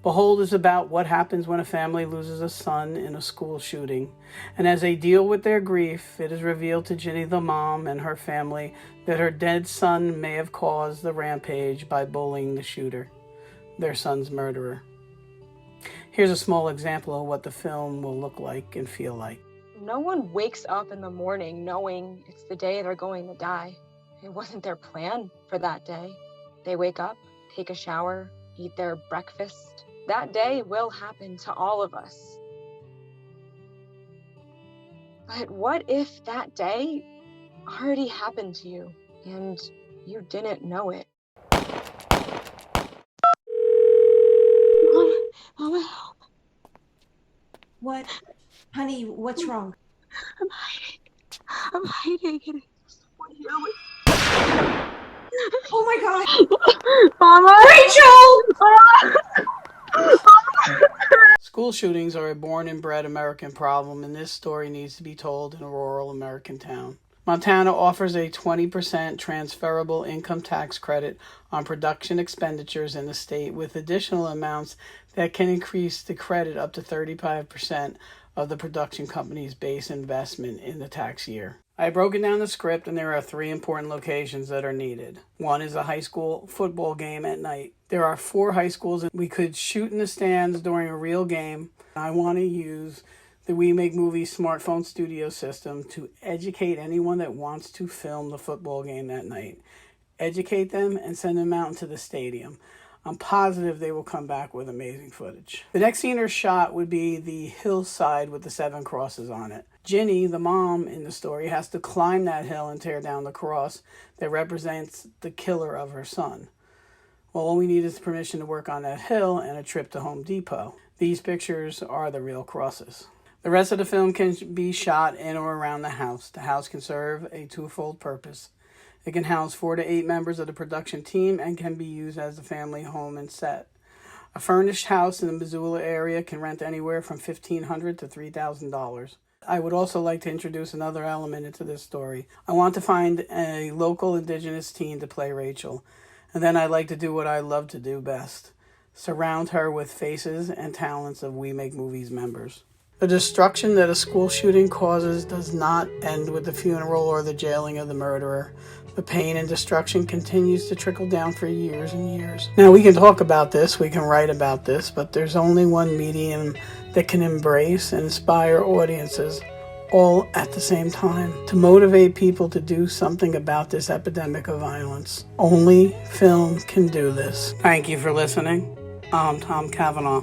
Behold is about what happens when a family loses a son in a school shooting. And as they deal with their grief, it is revealed to Ginny the mom and her family that her dead son may have caused the rampage by bullying the shooter, their son's murderer. Here's a small example of what the film will look like and feel like. No one wakes up in the morning knowing it's the day they're going to die. It wasn't their plan for that day. They wake up, take a shower, eat their breakfast. That day will happen to all of us. But what if that day already happened to you and you didn't know it? Mama, help. What? Honey, what's wrong? I'm hiding. And someone here with... Oh my God! Mama! Rachel! School shootings are a born and bred American problem, and this story needs to be told in a rural American town. Montana offers a 20% transferable income tax credit on production expenditures in the state, with additional amounts that can increase the credit up to 35% of the production company's base investment in the tax year. I have broken down the script, and there are 3 important locations that are needed. 1 is a high school football game at night. There are 4 high schools, and we could shoot in the stands during a real game. I want to use the We Make Movies smartphone studio system to educate anyone that wants to film the football game that night. Educate them and send them out into the stadium. I'm positive they will come back with amazing footage. The next scene or shot would be the hillside with the 7 crosses on it. Ginny, the mom in the story, has to climb that hill and tear down the cross that represents the killer of her son. Well, all we need is permission to work on that hill and a trip to Home Depot. These pictures are the real crosses. The rest of the film can be shot in or around the house. The house can serve a twofold purpose. It can house 4 to 8 members of the production team and can be used as a family home and set. A furnished house in the Missoula area can rent anywhere from $1,500 to $3,000. I would also like to introduce another element into this story. I want to find a local indigenous teen to play Rachel, and then I'd like to do what I love to do best: surround her with faces and talents of We Make Movies members. The destruction that a school shooting causes does not end with the funeral or the jailing of the murderer. The pain and destruction continues to trickle down for years and years. Now, we can talk about this, we can write about this, but there's only one medium that can embrace and inspire audiences all at the same time, to motivate people to do something about this epidemic of violence. Only film can do this. Thank you for listening. I'm Tom Cavanaugh.